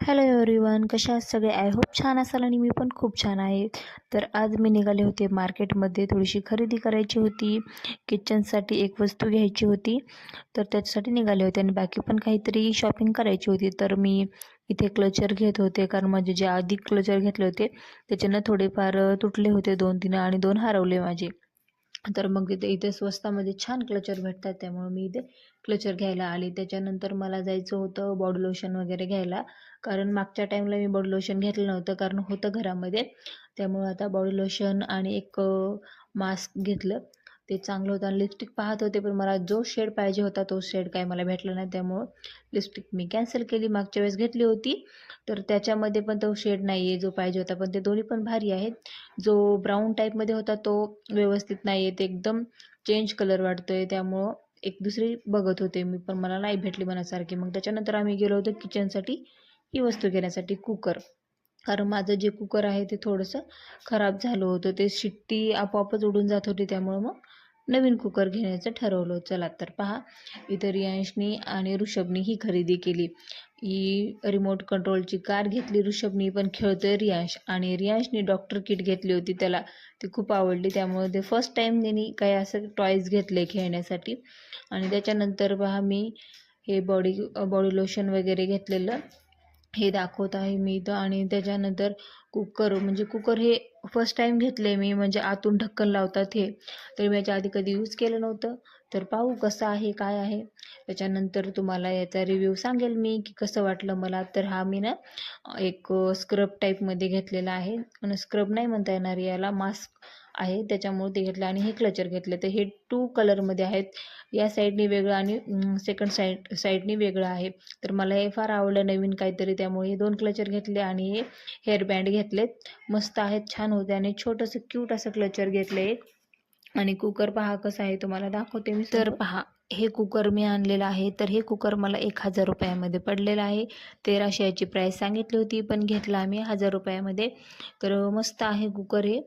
Hello everyone, कशा आहात सगळे? आय होप छान असाल आणि मी पण खूप छान आहे. तर आज मी निघाले होते मार्केटमध्ये, थोडीशी खरेदी करायची होती. किचनसाठी एक वस्तू घ्यायची होती, तर त्याच्यासाठी निघाले होते आणि बाकी पण काहीतरी शॉपिंग करायची होती. तर मी इथे क्लचर घेत होते, कारण माझे जे आधी क्लचर घेतले होते त्याच्यानं थोडेफार तुटले होते 2-3 आणि 2 हरवले माझे. तर मग इथे स्वस्तामध्ये छान क्लचर भेटतात, त्यामुळे मी इथे क्लचर घ्यायला आले. त्याच्यानंतर मला जायचं होतं बॉडी लोशन वगैरे घ्यायला, कारण मागच्या टाईमला मी बॉडी लोशन घेतलं नव्हतं कारण होतं घरामध्ये. त्यामुळं आता बॉडी लोशन आणि एक मास्क घेतलं, ते चांगलं होतं. आणि लिपस्टिक पाहत होते, पण मला जो शेड पाहिजे होता तो शेड काय मला भेटला नाही, त्यामुळं लिपस्टिक मी कॅन्सल केली. मागच्या वेळेस घेतली होती तर त्याच्यामध्ये पण तो शेड नाही आहे जो पाहिजे होता, पण ते दोन्ही पण भारी आहेत. जो ब्राऊन टाईपमध्ये होता तो व्यवस्थित नाही आहे, ते एकदम चेंज कलर वाटतो आहे, त्यामुळं एक दुसरी बघत होते मी, पण मला नाही भेटली मनासारखी. मग त्याच्यानंतर आम्ही गेलो होतो किचनसाठी ही वस्तू घेण्यासाठी, कुकर. कारण माझं जे कुकर आहे ते थोडंसं खराब झालं होतं, ते शिट्टी आपोआपच उडून जात होती, त्यामुळं मग नवीन कुकर घेण्याचं ठरवलं. चला तर पहा, इथं रियांशनी आणि ऋषभनी ही खरेदी केली. ही रिमोट कंट्रोलची कार घेतली ऋषभनी, पण खेळतोय रियांश. आणि रियांशनी डॉक्टर किट घेतली होती, त्याला ती खूप आवडली, त्यामुळे ते फर्स्ट टाईम त्यांनी काही असं टॉयज घेतले खेळण्यासाठी. आणि त्याच्यानंतर पहा, मी हे बॉडी लोशन वगैरे घेतलेलं हे दाखवत आहे मी इथं. आणि त्याच्यानंतर कुकर, म्हणजे कुकर हे फर्स्ट टाईम घेतले मी, म्हणजे आतून ढक्कन लावतात हे, तर मी याच्या आधी कधी यूज केलं नव्हतं. तर पाहू कसं आहे काय आहे, त्याच्यानंतर तुम्हाला याचा रिव्ह्यू सांगेल मी की कसं वाटलं मला. तर हा मी ना एक स्क्रब टाईपमध्ये घेतलेला आहे, आणि स्क्रब नाही म्हणता येणार याला, मास्क आहे, त्याच्यामुळे ते घेतलं. आणि हे क्लचर घेतले, तर हे 2 कलरमध्ये आहेत, या साईडनी वेगळं आणि सेकंड साईडनी वेगळं आहे. तर मला हे फार आवडलं नवीन काहीतरी, त्यामुळे हे 2 क्लचर घेतले. आणि हे हेअरबँड घेतलेत, मस्त आहेत, छान होते. आणि छोटंसं क्यूट असं क्लचर घेतलं एक. आणि कुकर पहा कसं आहे, तुम्हाला दाखवते मी. तर पहा, हे कुकर मी आणलेलं आहे. तर हे कुकर मला 1000 रुपयामध्ये पडलेलं आहे. 1300 याची प्राईस सांगितली होती, पण घेतला आम्ही 1000 रुपयामध्ये. तर मस्त आहे कुकर हे.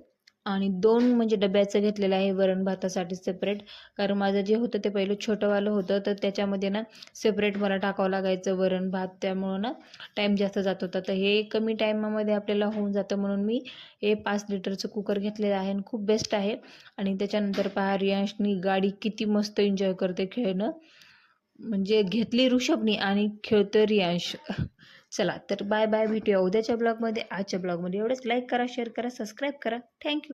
आणि 2 म्हणजे डब्याचं घेतलेलं आहे वरण भातासाठी सेपरेट, कारण माझं जे होतं ते पहिलं छोटंवालं होतं, तर त्याच्यामध्ये ना सेपरेट मला टाकावं लागायचं वरण भात, त्यामुळं ना टाईम जास्त जात होता. तर हे कमी टाईमामध्ये आपल्याला होऊन जातं, म्हणून मी हे 5 लिटरचं कुकर घेतलेलं आहे आणि खूप बेस्ट आहे. आणि त्याच्यानंतर पहा, रियांशनी गाडी किती मस्त एन्जॉय करते खेळणं, म्हणजे घेतली ऋषभनी आणि खेळतोय रियांश. चला तर बाय बाय, भेटूया उद्याच्या ब्लॉगमध्ये. आजच्या ब्लॉगमध्ये एवढंच. लाईक करा, शेअर करा, सबस्क्राईब करा. थँक्यू.